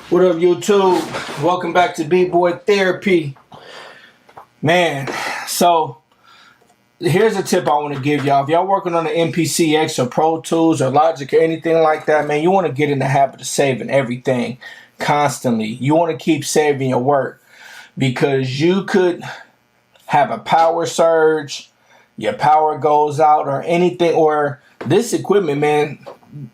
What up, YouTube? Welcome back to B-Boy Therapy. Man, so here's a tip I want to give y'all. If y'all working on an MPCX or Pro Tools or Logic or anything like that, man, you want to get in the habit of saving everything constantly. You want to keep saving your work because you could have a power surge, your power goes out or anything, or this equipment, man,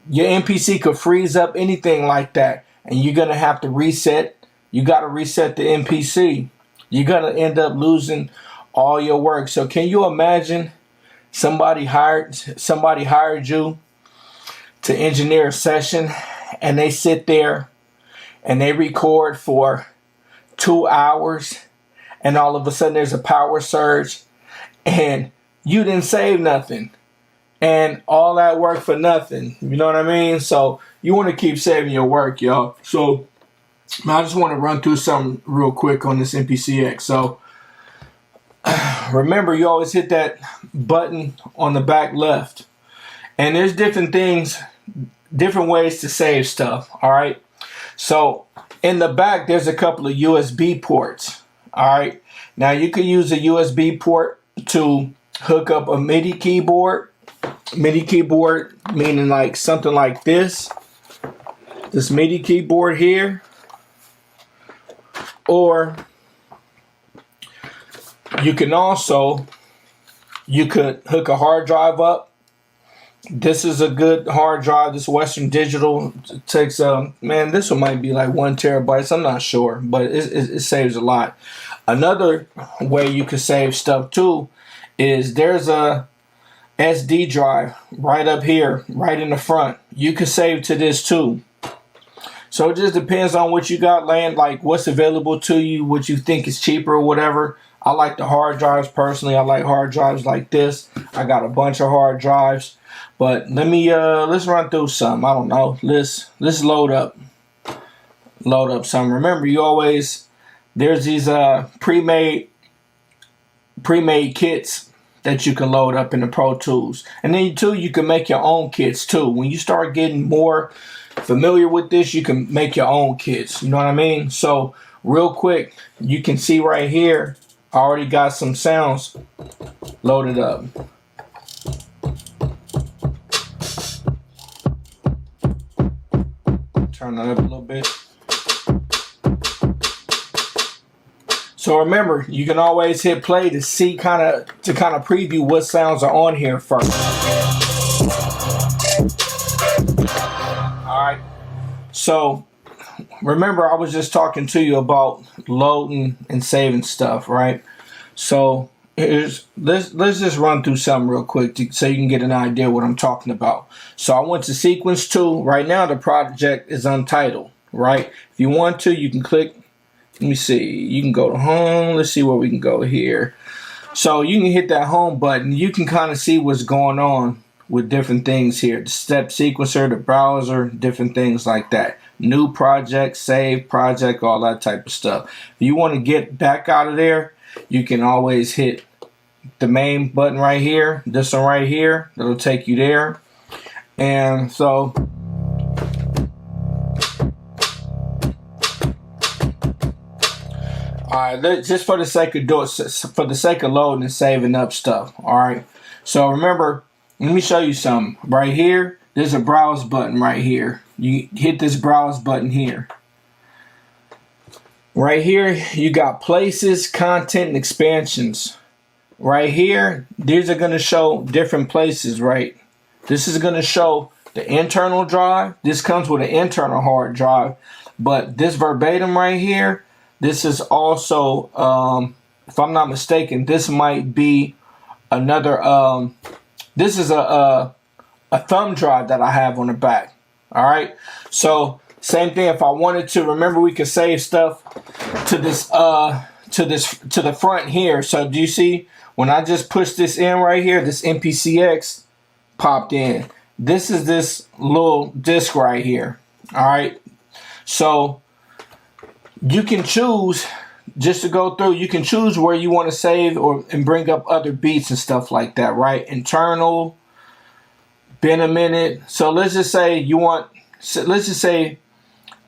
your MPC could freeze up, anything like that. And you're going to have to reset. You got to reset the MPC. You're going to end up losing all your work. So can you imagine somebody hired you to engineer a session and they sit there and they record for 2 hours and all of a sudden there's a power surge and you didn't save nothing. And all that work for nothing. You know what I mean? So you want to keep saving your work, y'all. So I just want to run through something real quick on this MPCX. So remember, you always hit that button on the back left. And there's different things, different ways to save stuff. All right. So in the back, there's a couple of USB ports. All right. Now you can use a USB port to hook up a MIDI keyboard. MIDI keyboard meaning like something like this MIDI keyboard here, or you could hook a hard drive up. This is a good hard drive. This Western Digital. It takes man, this one might be like 1 terabyte. I'm not sure, but it saves a lot. Another way you can save stuff too is there's a SD drive right up here, right in the front. You can save to this too. So it just depends on what you got laying, like what's available to you, what you think is cheaper or whatever. I like the hard drives personally. I like hard drives like this. I got a bunch of hard drives, but let's run through some. I don't know. Let's load up some. Remember, there's these pre-made kits that you can load up in the Pro Tools. And then too, you can make your own kits too. When you start getting more familiar with this, you can make your own kits. You know what I mean? So real quick, you can see right here, I already got some sounds loaded up. Turn that up a little bit. So remember, you can always hit play to see kind of preview what sounds are on here first. All right. So remember, I was just talking to you about loading and saving stuff, right? So let's just run through something real quick so you can get an idea what I'm talking about. So I went to sequence 2. Right now the project is untitled, right? If you want to, you can click. Let me see. You can go to home. Let's see where we can go here. So you can hit that home button. You can kind of see what's going on with different things here. The step sequencer, the browser, different things like that. New project, save project, all that type of stuff. If you want to get back out of there, you can always hit the main button right here. This one right here. That'll take you there. And so all right, just for the sake of loading and saving up stuff. All right. So remember, let me show you something. Right here, there's a browse button right here. You hit this browse button here. Right here, you got places, content, and expansions. Right here, these are going to show different places, right? This is going to show the internal drive. This comes with an internal hard drive. But this verbatim right here, this is also, if I'm not mistaken, this might be another, this is a thumb drive that I have on the back. All right. So same thing. If I wanted to, remember, we could save stuff to this, to the front here. So do you see when I just push this in right here, this MPCX popped in. This is this little disc right here. All right. So you can choose, just to go through, you can choose where you want to save and bring up other beats and stuff like that, right? Internal, been a minute. So let's just say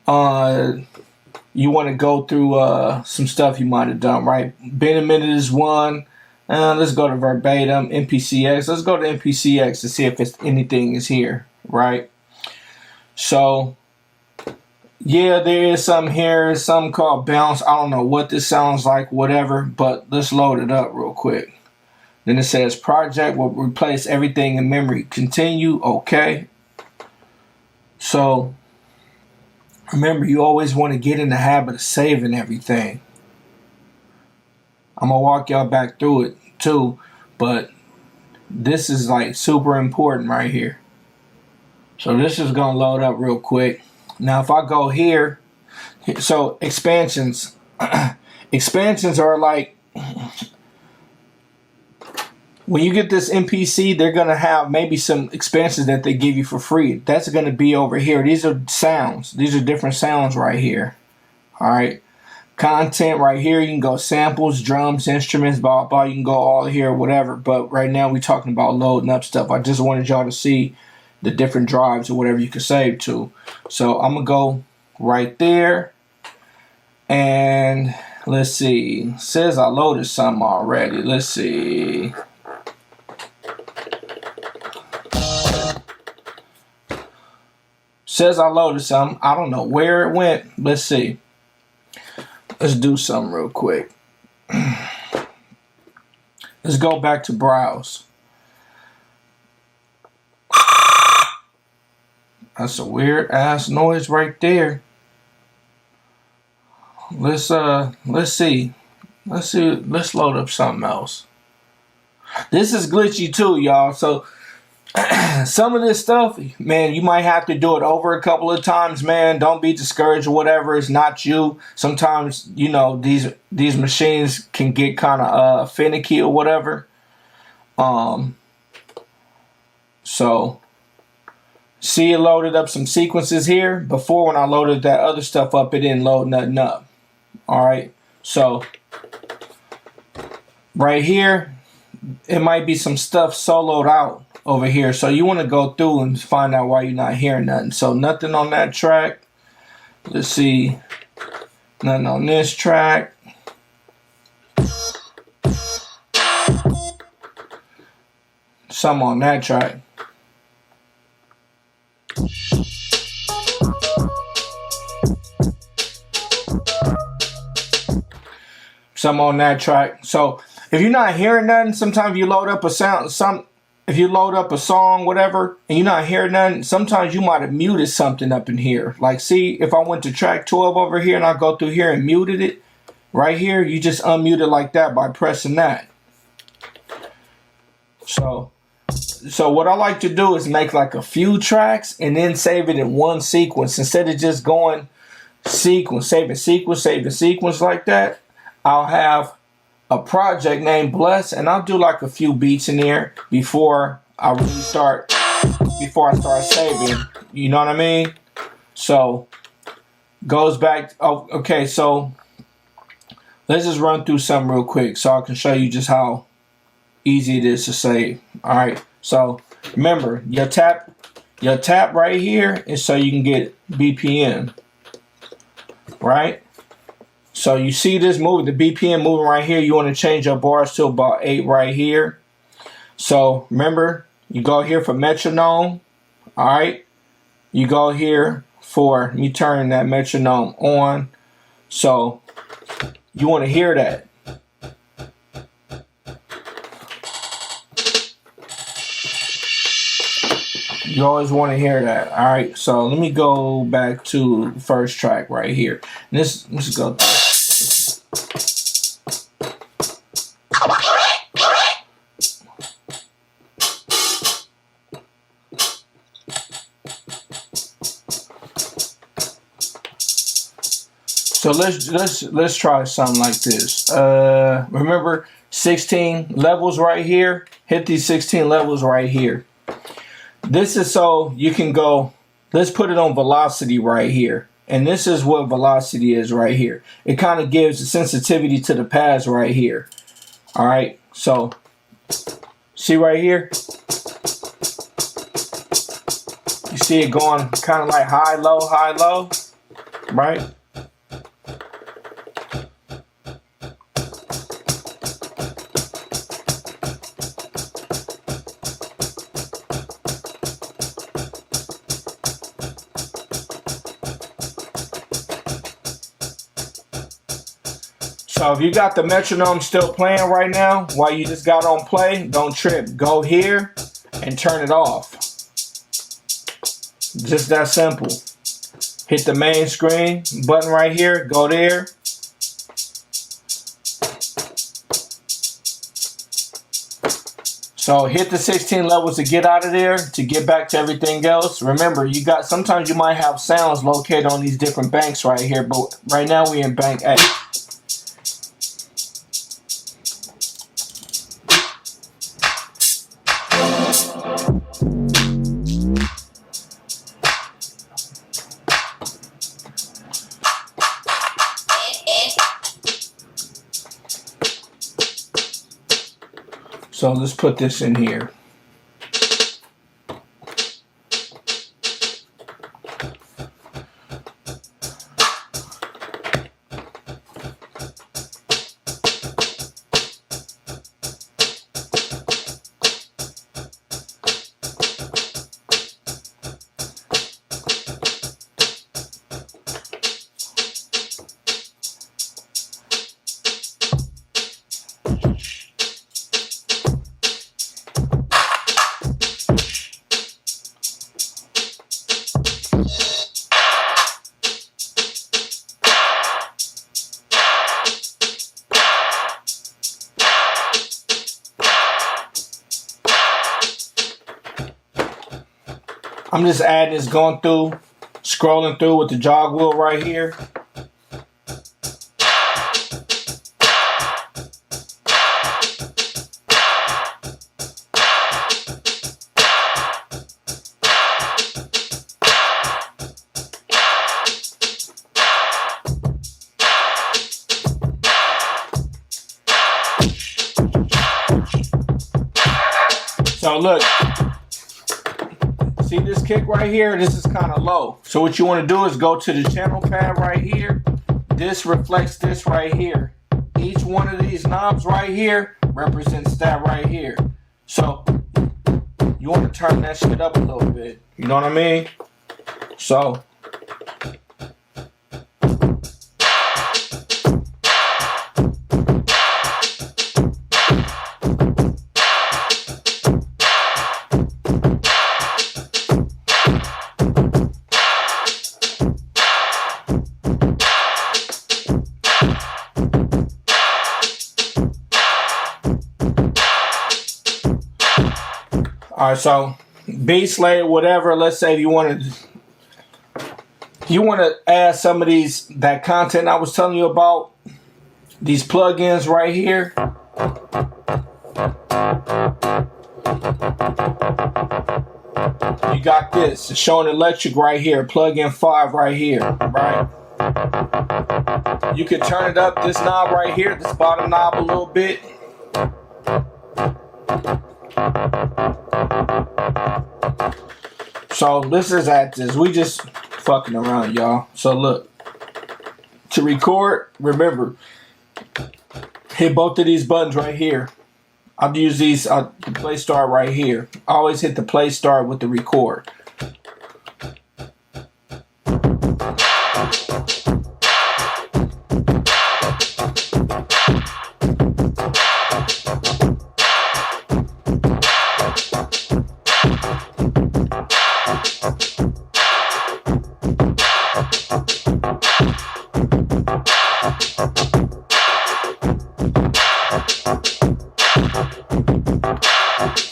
you want to go through some stuff you might have done, right? Been a minute is one. Let's go to verbatim, MPCX. Let's go to MPCX to see if anything is here, right? So, yeah, there is some here, some called bounce. I don't know what this sounds like, whatever, but let's load it up real quick. Then it says project will replace everything in memory. Continue, okay. So, remember, you always want to get in the habit of saving everything. I'm going to walk y'all back through it too, but this is like super important right here. So this is going to load up real quick. Now if I go here, so expansions, expansions are like, when you get this MPC, they're going to have maybe some expansions that they give you for free. That's going to be over here. These are sounds. These are different sounds right here. All right. Content right here, you can go samples, drums, instruments, blah, blah. You can go all here, whatever. But right now we're talking about loading up stuff. I just wanted y'all to see the different drives or whatever you can save to. So I'm going to go right there. And let's see. It says I loaded some already. Let's see. Says I loaded some. I don't know where it went. Let's see. Let's do something real quick. Let's go back to browse. That's a weird ass noise right there. Let's see. Let's load up something else. This is glitchy too, y'all. So some of this stuff, man, you might have to do it over a couple of times, man. Don't be discouraged or whatever. It's not you. Sometimes, you know, these machines can get kind of finicky or whatever. So see, it loaded up some sequences here. Before, when I loaded that other stuff up, it didn't load nothing up. All right. So right here, it might be some stuff soloed out over here. So you want to go through and find out why you're not hearing nothing. So nothing on that track. Let's see. Nothing on this track. Some on that track. Some on that track. So if you're not hearing nothing, sometimes you load up a sound, if you load up a song, whatever, and you're not hearing nothing, sometimes you might have muted something up in here. Like, see, if I went to track 12 over here and I go through here and muted it, right here, you just unmute it like that by pressing that. So what I like to do is make like a few tracks and then save it in one sequence. Instead of just going sequence, saving sequence like that, I'll have a project named Bless, and I'll do like a few beats in there before I really start saving. You know what I mean? So goes back. Oh, okay. So let's just run through something real quick so I can show you just how easy it is to save. All right. So remember, your tap right here is so you can get BPM. Right? So you see this moving, the BPM moving right here. You want to change your bars to about 8 right here. So remember, you go here for metronome. All right. You go here for me turning that metronome on. So you want to hear that. You always want to hear that. All right. So let me go back to the first track right here. And let's go through. So let's try something like this. Remember 16 levels right here? Hit these 16 levels right here. This is so you can go, let's put it on velocity right here. And this is what velocity is right here. It kind of gives the sensitivity to the pads right here. All right. So see right here? You see it going kind of like high, low, high, low. right? So if you got the metronome still playing right now while you just got on play, don't trip. Go here and turn it off. Just that simple. Hit the main screen button right here. Go there. So hit the 16 levels to get out of there, to get back to everything else. Remember, you got, sometimes you might have sounds located on these different banks right here, but right now we in bank A. So let's put this in here. I'm just adding this, going through, scrolling through with the jog wheel right here. So look. See this kick right here? This is kind of low. So what you want to do is go to the channel pad right here. This reflects this right here. Each one of these knobs right here represents that right here. So you want to turn that shit up a little bit. You know what I mean? So alright, so beat layer, whatever. Let's say you want to add some of that content I was telling you about, these plugins right here. You got this. It's showing electric right here. Plugin 5 right here. Right. You can turn it up, this knob right here, this bottom knob a little bit. So this is at this. We just fucking around, y'all. So look. To record, remember, hit both of these buttons right here. I'll use these, the play start right here. I always hit the play start with the record.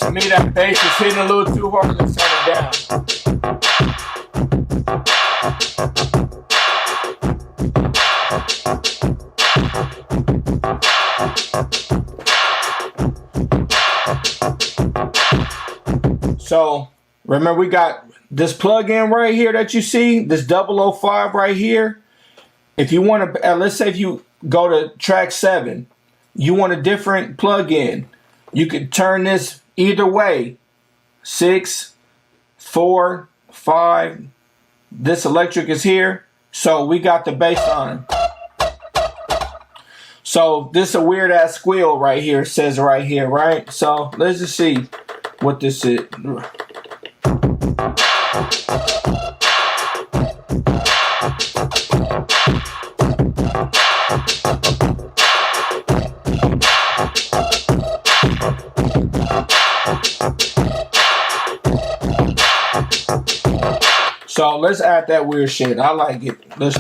To me, that bass is hitting a little too hard. Let's turn it down. So, remember, we got this plug-in right here that you see, this 005 right here. If you want to, let's say if you go to track 7, you want a different plug-in. You could turn this either way. 6, 4, 5. This electric is here. So we got the bass line. So this is a weird ass squeal right here. It says right here, right? So let's just see what this is. So let's add that weird shit. I like it. Let's.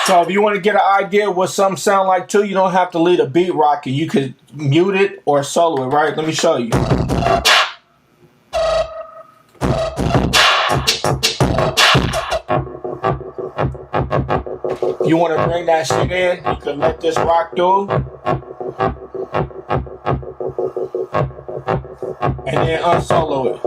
So if you want to get an idea of what something sound like too, you don't have to leave a beat rocking. You could mute it or solo it, right? Let me show you. You want to bring that shit in, you can let this rock through. And then unsolo it.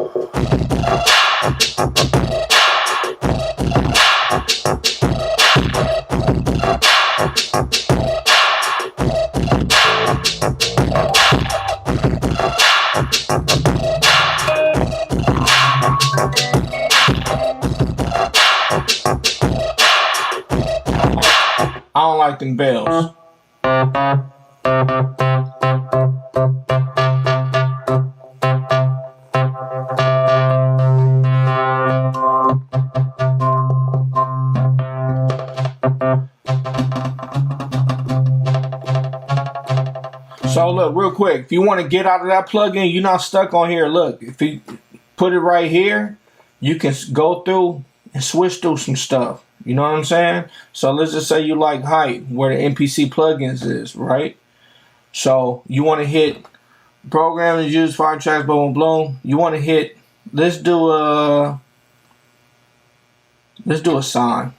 I don't like them bells. So look, real quick, if you want to get out of that plugin, you're not stuck on here. Look, if you put it right here, you can go through and switch through some stuff. You know what I'm saying? So let's just say you like height, where the MPC plugins is, right? So you want to hit program and use 5 tracks, boom, boom. You want to hit, let's do a sign.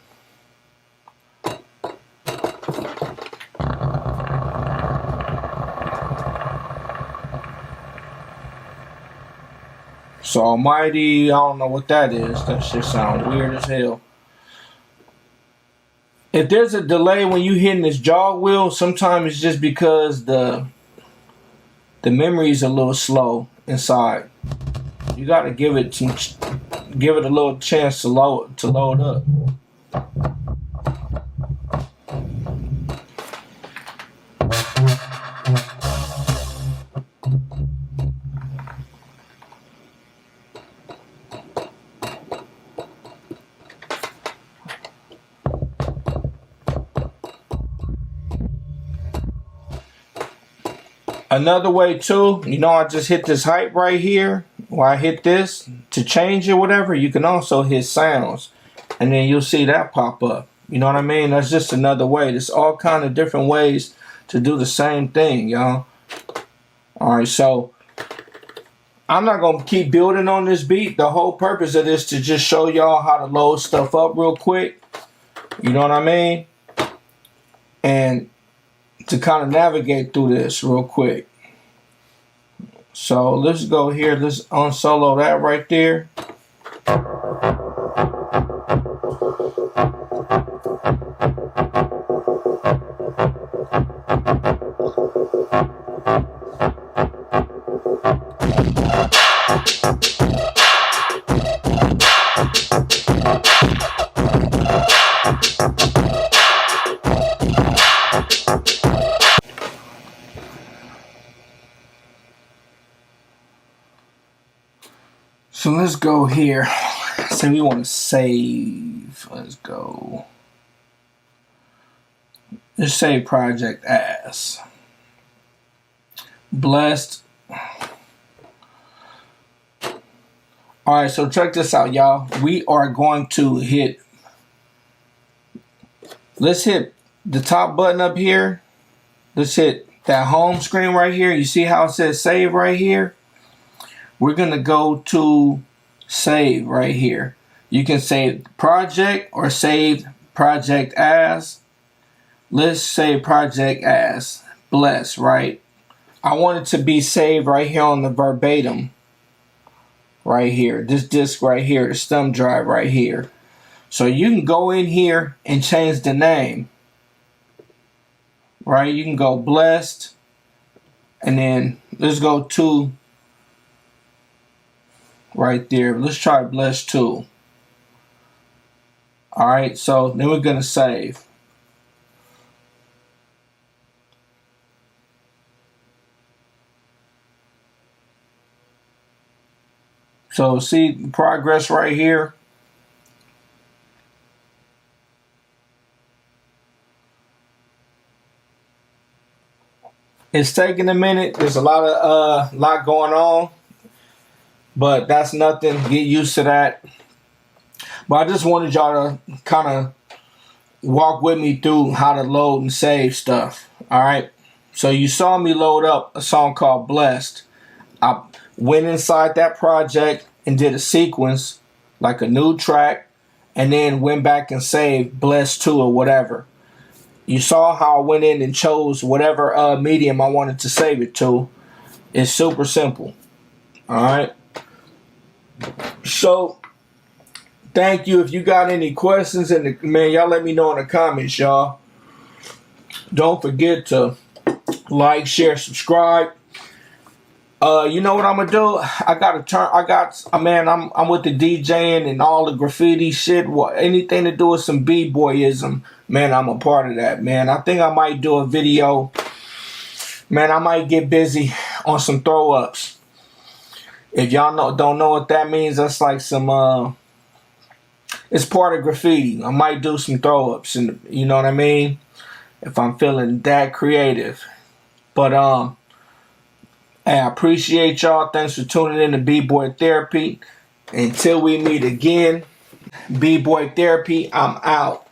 So Almighty, I don't know what that is. That shit sound weird as hell. If there's a delay when you hitting this jog wheel, sometimes it's just because the memory is a little slow inside. You got to give it a little chance to load up. Another way too, you know, I just hit this height right here, or I hit this to change it, whatever. You can also hit sounds, and then you'll see that pop up. You know what I mean? That's just another way. There's all kind of different ways to do the same thing, y'all. All right, so I'm not gonna keep building on this beat. The whole purpose of this to just show y'all how to load stuff up real quick. You know what I mean? And to kind of navigate through this real quick. So let's go here. Let's unsolo that right there. So let's go here. Say we want to save. Let's go. Let's save project as blessed. Alright, so check this out, y'all. We are going to hit. Let's hit the top button up here. Let's hit that home screen right here. You see how it says save right here? We're going to go to save right here. You can save project or save project as. Let's save project as bless, right? I want it to be saved right here on the verbatim. Right here. This disk right here, the thumb drive right here. So you can go in here and change the name. Right? You can go blessed. And then let's go to right there. Let's try blessed 2. Alright, so then we're going to save. So see progress right here. It's taking a minute. There's a lot going on, but that's nothing. Get used to that. But I just wanted y'all to kind of walk with me through how to load and save stuff. All right. So you saw me load up a song called Blessed. I went inside that project and did a sequence, like a new track, and then went back and saved Blessed 2 or whatever. You saw how I went in and chose whatever medium I wanted to save it to. It's super simple. Alright. So, thank you. If you got any questions, man, y'all let me know in the comments, y'all. Don't forget to like, share, subscribe. You know what I'm gonna do? I'm with the DJing and all the graffiti shit. Anything to do with some b-boyism, man, I'm a part of that, man. I think I might do a video. Man, I might get busy on some throw-ups. If y'all don't know what that means, that's like some it's part of graffiti. I might do some throw-ups, and you know what I mean? If I'm feeling that creative. But hey, I appreciate y'all. Thanks for tuning in to B-Boy Therapy. Until we meet again, B-Boy Therapy, I'm out.